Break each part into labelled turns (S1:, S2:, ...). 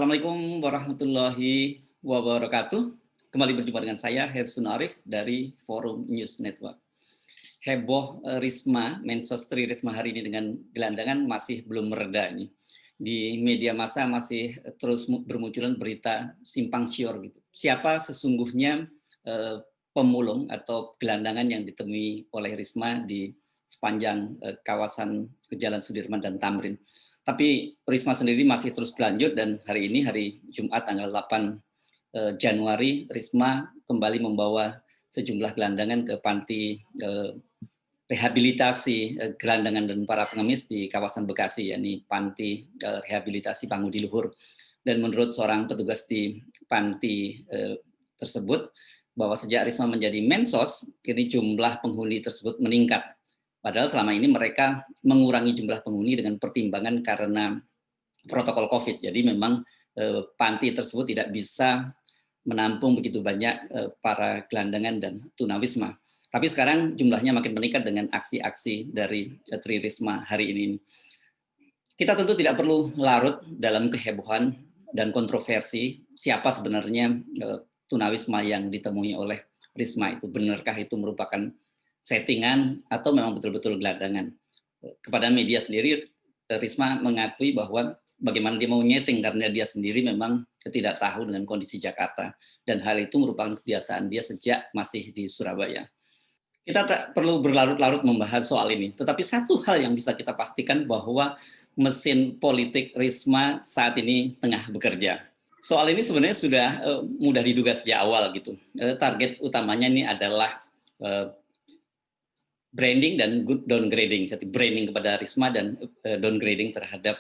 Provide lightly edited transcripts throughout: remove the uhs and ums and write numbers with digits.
S1: Assalamualaikum warahmatullahi wabarakatuh. Kembali berjumpa dengan saya, Herzun Arif dari Forum News Network. Heboh Risma, Mensos Tri Risma hari ini dengan gelandangan masih belum mereda ini. Di media massa masih terus bermunculan berita simpang siur gitu. Siapa sesungguhnya pemulung atau gelandangan yang ditemui oleh Risma di sepanjang kawasan Jalan Sudirman dan Tamrin. Tapi Risma sendiri masih terus berlanjut dan hari ini, hari Jumat tanggal 8 Januari, Risma kembali membawa sejumlah gelandangan ke panti rehabilitasi gelandangan dan para pengemis di kawasan Bekasi, yakni panti rehabilitasi Pangudi Luhur. Dan menurut seorang petugas di panti tersebut, bahwa sejak Risma menjadi Mensos, kini jumlah penghuni tersebut meningkat. Padahal selama ini mereka mengurangi jumlah penghuni dengan pertimbangan karena protokol COVID. Jadi memang panti tersebut tidak bisa menampung begitu banyak para gelandangan dan tunawisma. Tapi sekarang jumlahnya makin meningkat dengan aksi-aksi dari Tri Risma hari ini. Kita tentu tidak perlu larut dalam kehebohan dan kontroversi siapa sebenarnya tunawisma yang ditemui oleh Risma itu. Benarkah itu merupakan settingan atau memang betul-betul gelandangan. Kepada media sendiri, Risma mengakui bahwa bagaimana dia mau nyeting karena dia sendiri memang tidak tahu dengan kondisi Jakarta. Dan hal itu merupakan kebiasaan dia sejak masih di Surabaya. Kita tak perlu berlarut-larut membahas soal ini, tetapi satu hal yang bisa kita pastikan bahwa mesin politik Risma saat ini tengah bekerja. Soal ini sebenarnya sudah mudah diduga sejak awal gitu. Target utamanya ini adalah branding dan downgrading, jadi branding kepada Risma dan downgrading terhadap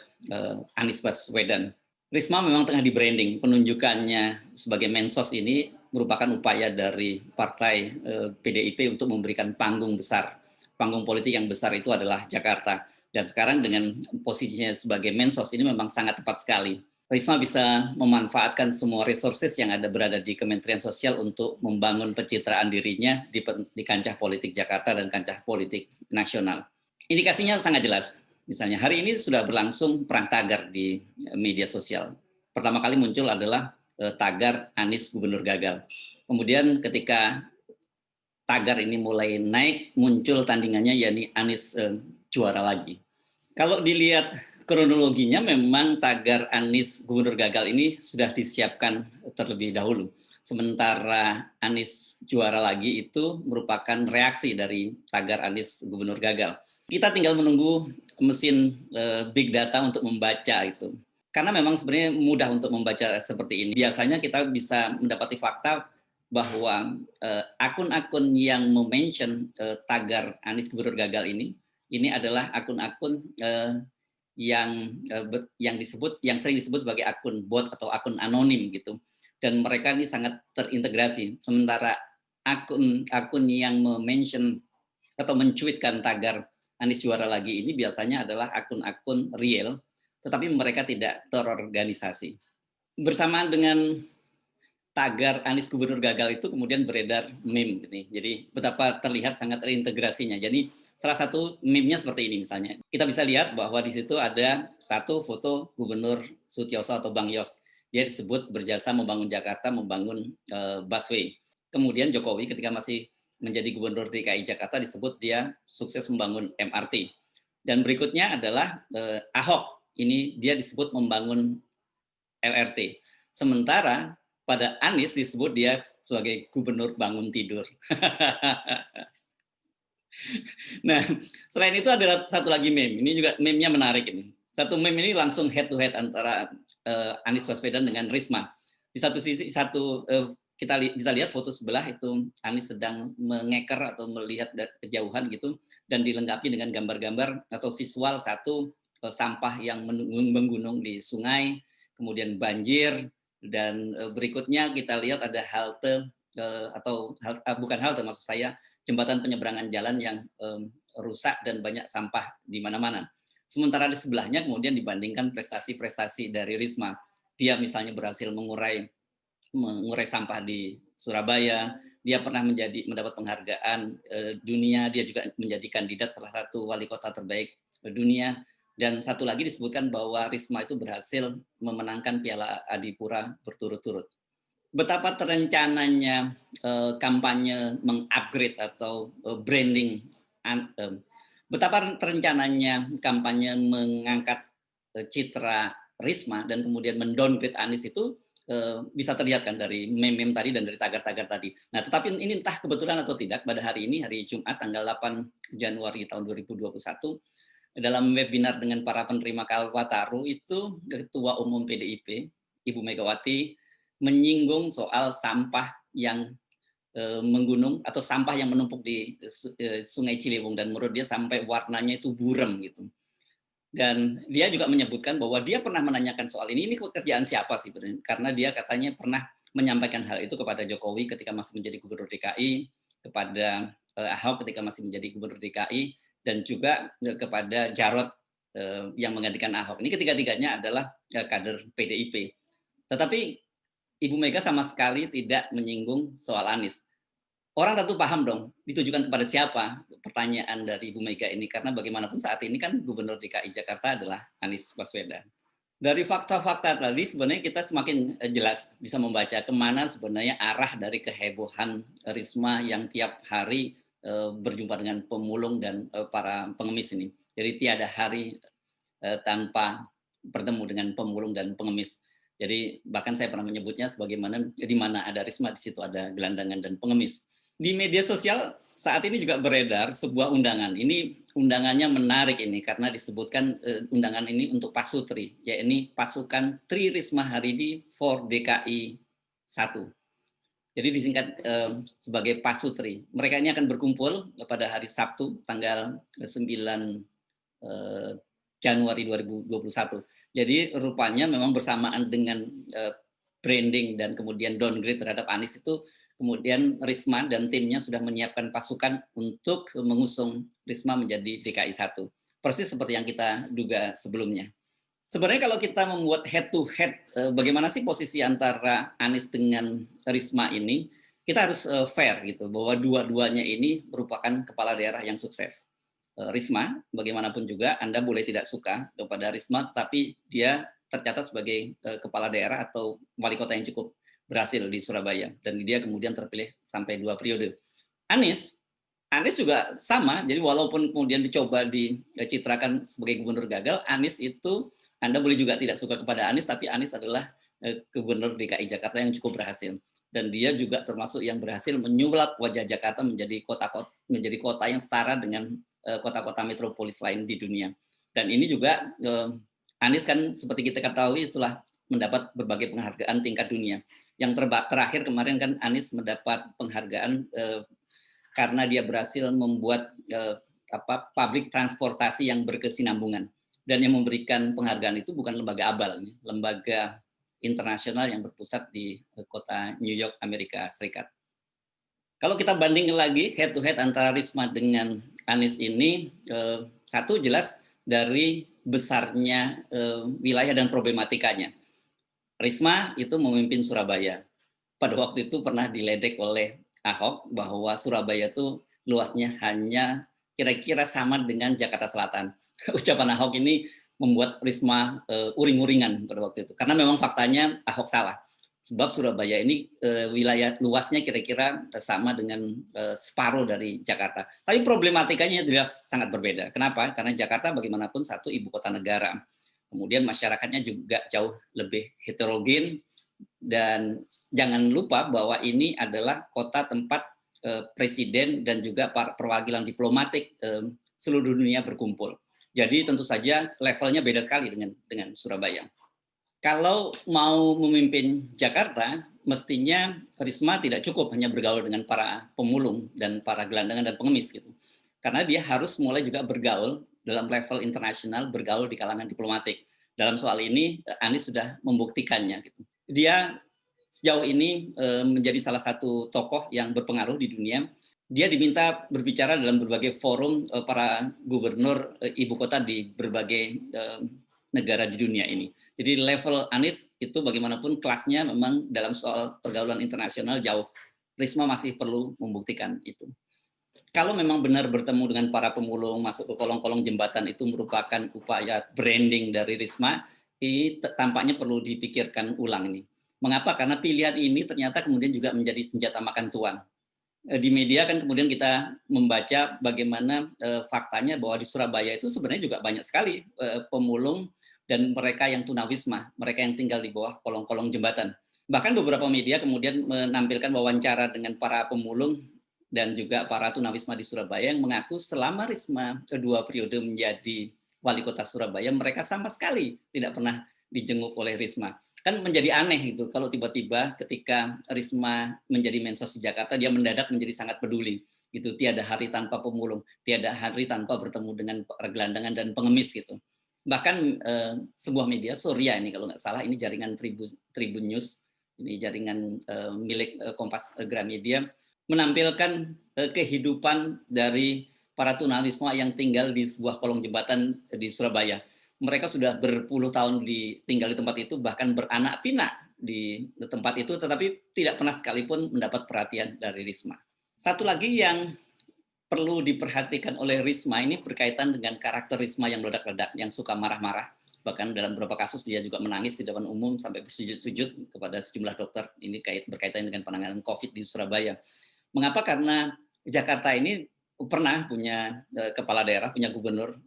S1: Anies Baswedan. Risma memang tengah di branding, penunjukannya sebagai Mensos ini merupakan upaya dari partai PDIP untuk memberikan panggung besar. Panggung politik yang besar itu adalah Jakarta. Dan sekarang dengan posisinya sebagai Mensos ini memang sangat tepat sekali. Risma bisa memanfaatkan semua resources yang berada di Kementerian Sosial untuk membangun pencitraan dirinya di kancah politik Jakarta dan kancah politik nasional. Indikasinya sangat jelas. Misalnya hari ini sudah berlangsung perang tagar di media sosial. Pertama kali muncul adalah tagar Anies Gubernur Gagal. Kemudian ketika tagar ini mulai naik, muncul tandingannya yakni Anies juara lagi. Kalau dilihat kronologinya memang tagar Anies Gubernur Gagal ini sudah disiapkan terlebih dahulu. Sementara Anies juara lagi itu merupakan reaksi dari tagar Anies Gubernur Gagal. Kita tinggal menunggu mesin big data untuk membaca itu. Karena memang sebenarnya mudah untuk membaca seperti ini. Biasanya kita bisa mendapati fakta bahwa akun-akun yang mention tagar Anies Gubernur Gagal ini adalah akun-akun yang sering disebut sebagai akun bot atau akun anonim gitu, dan mereka ini sangat terintegrasi. Sementara akun yang mention atau mencuitkan tagar Anies juara lagi ini biasanya adalah akun-akun real, tetapi mereka tidak terorganisasi. Bersamaan dengan tagar Anies Gubernur Gagal itu kemudian beredar meme ini. Jadi betapa terlihat sangat terintegrasinya. Jadi salah satu meme-nya seperti ini misalnya. Kita bisa lihat bahwa di situ ada satu foto Gubernur Sutioso atau Bang Yos. Dia disebut berjasa membangun Jakarta, membangun busway. Kemudian Jokowi ketika masih menjadi Gubernur DKI Jakarta disebut dia sukses membangun MRT. Dan berikutnya adalah Ahok. Ini dia disebut membangun LRT. Sementara pada Anies disebut dia sebagai Gubernur bangun tidur. Nah, selain itu ada satu lagi meme. Ini juga meme-nya menarik ini. Satu meme ini langsung head to head antara Anies Baswedan dengan Risma. Di satu sisi kita bisa lihat foto sebelah itu Anies sedang mengeker atau melihat kejauhan gitu, dan dilengkapi dengan gambar-gambar atau visual satu sampah yang menggunung di sungai, kemudian banjir, dan berikutnya kita lihat ada halte bukan halte maksud saya, jembatan penyeberangan jalan yang rusak dan banyak sampah di mana-mana. Sementara di sebelahnya kemudian dibandingkan prestasi-prestasi dari Risma. Dia misalnya berhasil mengurai sampah di Surabaya, dia pernah mendapat penghargaan dunia, dia juga menjadi kandidat salah satu wali kota terbaik dunia. Dan satu lagi disebutkan bahwa Risma itu berhasil memenangkan Piala Adipura berturut-turut. Betapa terencananya kampanye mengupgrade atau branding, betapa terencananya kampanye mengangkat citra Risma dan kemudian mendowngrade Anies itu bisa terlihat kan dari meme-meme tadi dan dari tagar-tagar tadi. Nah, tetapi ini entah kebetulan atau tidak, pada hari ini, hari Jumat, tanggal 8 Januari tahun 2021, dalam webinar dengan para penerima Kalpataru itu, Ketua Umum PDIP, Ibu Megawati, menyinggung soal sampah yang menggunung atau sampah yang menumpuk di Sungai Ciliwung, dan menurut dia sampai warnanya itu buram gitu. Dan dia juga menyebutkan bahwa dia pernah menanyakan soal ini pekerjaan siapa sih? Karena dia katanya pernah menyampaikan hal itu kepada Jokowi ketika masih menjadi Gubernur DKI, kepada Ahok ketika masih menjadi Gubernur DKI, dan juga kepada Jarot yang menggantikan Ahok. Ini ketiga-tiganya adalah kader PDIP. Tetapi Ibu Mega sama sekali tidak menyinggung soal Anies. Orang tentu paham dong, ditujukan kepada siapa pertanyaan dari Ibu Mega ini, karena bagaimanapun saat ini kan Gubernur DKI Jakarta adalah Anies Baswedan. Dari fakta-fakta tadi sebenarnya kita semakin jelas bisa membaca kemana sebenarnya arah dari kehebohan Risma yang tiap hari berjumpa dengan pemulung dan para pengemis ini. Jadi tiada hari tanpa bertemu dengan pemulung dan pengemis. Jadi bahkan saya pernah menyebutnya sebagaimana di mana ada Risma, di situ ada gelandangan dan pengemis. Di media sosial saat ini juga beredar sebuah undangan. Ini undangannya menarik ini karena disebutkan undangan ini untuk Pasutri, yaitu pasukan Tri Risma Harini for DKI 1. Jadi disingkat sebagai Pasutri. Mereka ini akan berkumpul pada hari Sabtu tanggal 9 Januari 2021. Jadi rupanya memang bersamaan dengan branding dan kemudian downgrade terhadap Anies itu, kemudian Risma dan timnya sudah menyiapkan pasukan untuk mengusung Risma menjadi DKI 1. Persis seperti yang kita duga sebelumnya. Sebenarnya kalau kita membuat head to head, bagaimana sih posisi antara Anies dengan Risma ini, kita harus fair gitu, bahwa dua-duanya ini merupakan kepala daerah yang sukses. Risma, bagaimanapun juga Anda boleh tidak suka kepada Risma, tapi dia tercatat sebagai kepala daerah atau wali kota yang cukup berhasil di Surabaya, dan dia kemudian terpilih sampai 2 periode. Anies juga sama, jadi walaupun kemudian dicoba dicitrakan sebagai gubernur gagal, Anies itu Anda boleh juga tidak suka kepada Anies, tapi Anies adalah gubernur DKI Jakarta yang cukup berhasil. Dan dia juga termasuk yang berhasil menyulap wajah Jakarta menjadi kota yang setara dengan kota-kota metropolis lain di dunia. Dan ini juga Anies kan seperti kita ketahui setelah mendapat berbagai penghargaan tingkat dunia. Yang terakhir kemarin kan Anies mendapat penghargaan karena dia berhasil membuat public transportasi yang berkesinambungan. Dan yang memberikan penghargaan itu bukan lembaga ABAL, lembaga internasional yang berpusat di kota New York, Amerika Serikat. Kalau kita bandingkan lagi head to head antara Risma dengan Anies ini, satu jelas dari besarnya wilayah dan problematikanya. Risma itu memimpin Surabaya. Pada waktu itu pernah diledek oleh Ahok bahwa Surabaya itu luasnya hanya kira-kira sama dengan Jakarta Selatan. Ucapan Ahok ini membuat Risma uring-uringan pada waktu itu. Karena memang faktanya Ahok salah. Sebab Surabaya ini wilayah luasnya kira-kira sama dengan separuh dari Jakarta. Tapi problematikanya jelas sangat berbeda. Kenapa? Karena Jakarta bagaimanapun satu ibu kota negara. Kemudian masyarakatnya juga jauh lebih heterogen. Dan jangan lupa bahwa ini adalah kota tempat presiden dan juga perwakilan diplomatik seluruh dunia berkumpul. Jadi tentu saja levelnya beda sekali dengan Surabaya. Kalau mau memimpin Jakarta, mestinya Risma tidak cukup hanya bergaul dengan para pemulung dan para gelandangan dan pengemis gitu. Karena dia harus mulai juga bergaul dalam level internasional, bergaul di kalangan diplomatik. Dalam soal ini Anies sudah membuktikannya gitu. Dia sejauh ini menjadi salah satu tokoh yang berpengaruh di dunia. Dia diminta berbicara dalam berbagai forum para gubernur ibu kota di berbagai negara di dunia ini. Jadi level Anies itu bagaimanapun kelasnya memang dalam soal pergaulan internasional jauh. Risma masih perlu membuktikan itu. Kalau memang benar bertemu dengan para pemulung, masuk ke kolong-kolong jembatan itu merupakan upaya branding dari Risma, ini tampaknya perlu dipikirkan ulang ini. Mengapa? Karena pilihan ini ternyata kemudian juga menjadi senjata makan tuan. Di media kan kemudian kita membaca bagaimana faktanya bahwa di Surabaya itu sebenarnya juga banyak sekali pemulung dan mereka yang tunawisma, mereka yang tinggal di bawah kolong-kolong jembatan. Bahkan beberapa media kemudian menampilkan wawancara dengan para pemulung dan juga para tunawisma di Surabaya yang mengaku selama Risma kedua periode menjadi wali kota Surabaya, mereka sama sekali tidak pernah dijenguk oleh Risma. Kan menjadi aneh itu kalau tiba-tiba ketika Risma menjadi Mensos di Jakarta, dia mendadak menjadi sangat peduli. Itu tiada hari tanpa pemulung, tiada hari tanpa bertemu dengan gelandangan dan pengemis gitu. Bahkan sebuah media, Surya ini kalau nggak salah, ini jaringan Tribun News, ini jaringan milik Kompas Gramedia, menampilkan kehidupan dari para tunawisma yang tinggal di sebuah kolong jembatan di Surabaya. Mereka sudah berpuluh tahun tinggal di tempat itu, bahkan beranak pinak di tempat itu, tetapi tidak pernah sekalipun mendapat perhatian dari Risma. Satu lagi yang perlu diperhatikan oleh Risma ini berkaitan dengan karakter Risma yang meledak-ledak, yang suka marah-marah. Bahkan dalam beberapa kasus dia juga menangis di depan umum sampai bersujud-sujud kepada sejumlah dokter. Ini berkaitan dengan penanganan COVID di Surabaya. Mengapa? Karena Jakarta ini pernah punya kepala daerah, punya gubernur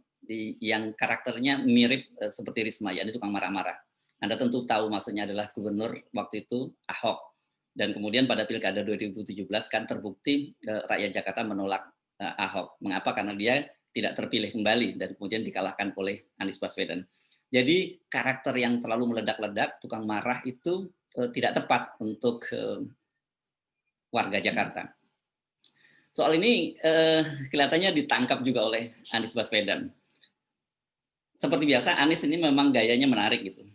S1: yang karakternya mirip seperti Risma, ya, dia tukang marah-marah. Anda tentu tahu maksudnya adalah gubernur waktu itu Ahok. Dan kemudian pada Pilkada 2017 kan terbukti rakyat Jakarta menolak Ahok. Mengapa? Karena dia tidak terpilih kembali dan kemudian dikalahkan oleh Anies Baswedan. Jadi karakter yang terlalu meledak-ledak, tukang marah itu tidak tepat untuk warga Jakarta. Soal ini kelihatannya ditangkap juga oleh Anies Baswedan. Seperti biasa, Anies ini memang gayanya menarik gitu.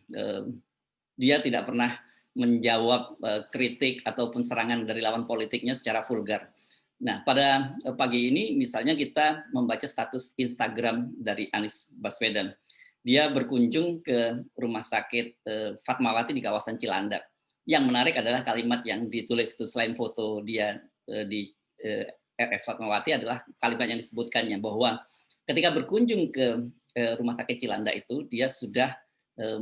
S1: Dia tidak pernah menjawab kritik ataupun serangan dari lawan politiknya secara vulgar. Nah, pada pagi ini misalnya kita membaca status Instagram dari Anies Baswedan. Dia berkunjung ke rumah sakit Fatmawati di kawasan Cilandak. Yang menarik adalah kalimat yang ditulis itu, selain foto dia di RS Fatmawati, adalah kalimat yang disebutkannya bahwa ketika berkunjung ke rumah sakit Cilandak itu, dia sudah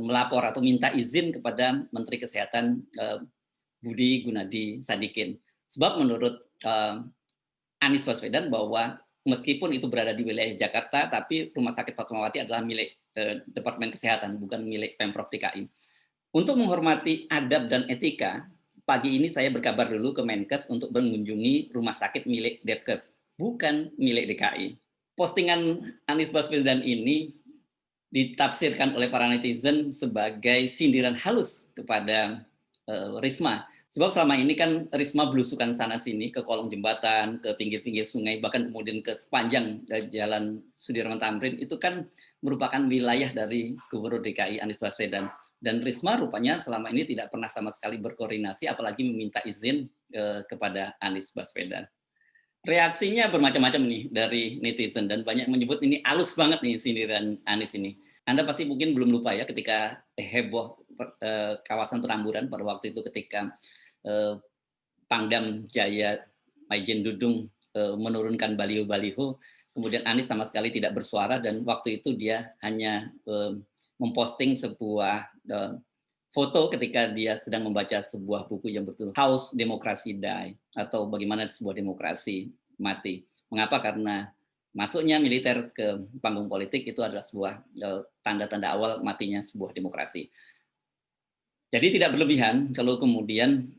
S1: melapor atau minta izin kepada Menteri Kesehatan Budi Gunadi Sadikin. Sebab menurut Anies Baswedan bahwa meskipun itu berada di wilayah Jakarta, tapi Rumah Sakit Fatmawati adalah milik Departemen Kesehatan, bukan milik Pemprov DKI. Untuk menghormati adab dan etika, pagi ini saya berkabar dulu ke Menkes untuk mengunjungi rumah sakit milik Depkes, bukan milik DKI. Postingan Anies Baswedan ini ditafsirkan oleh para netizen sebagai sindiran halus kepada Risma. Sebab selama ini kan Risma belusukan sana-sini ke kolong jembatan, ke pinggir-pinggir sungai, bahkan kemudian ke sepanjang jalan Sudirman Tamrin, itu kan merupakan wilayah dari Gubernur DKI Anies Baswedan. Dan Risma rupanya selama ini tidak pernah sama sekali berkoordinasi, apalagi meminta izin kepada Anies Baswedan. Reaksinya bermacam-macam nih dari netizen, dan banyak menyebut ini halus banget nih sindiran Anies ini. Anda pasti mungkin belum lupa ya ketika heboh kawasan Petamburan pada waktu itu ketika Pangdam Jaya Maijen Dudung menurunkan baliho-baliho, kemudian Anies sama sekali tidak bersuara, dan waktu itu dia hanya memposting sebuah foto ketika dia sedang membaca sebuah buku yang bertulis How Democracy Die, atau bagaimana sebuah demokrasi mati. Mengapa? Karena masuknya militer ke panggung politik itu adalah sebuah tanda-tanda awal matinya sebuah demokrasi. Jadi tidak berlebihan kalau kemudian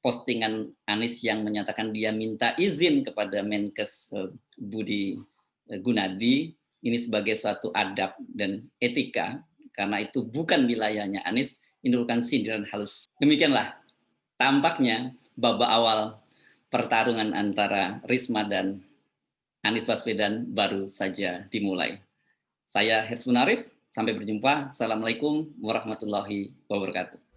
S1: postingan Anies yang menyatakan dia minta izin kepada Menkes Budi Gunadi ini sebagai suatu adab dan etika, karena itu bukan wilayahnya Anies, ini bukan sindiran halus. Demikianlah tampaknya babak awal pertarungan antara Risma dan Anies Baswedan baru saja dimulai. Saya Hersman Arif, sampai berjumpa. Assalamualaikum warahmatullahi wabarakatuh.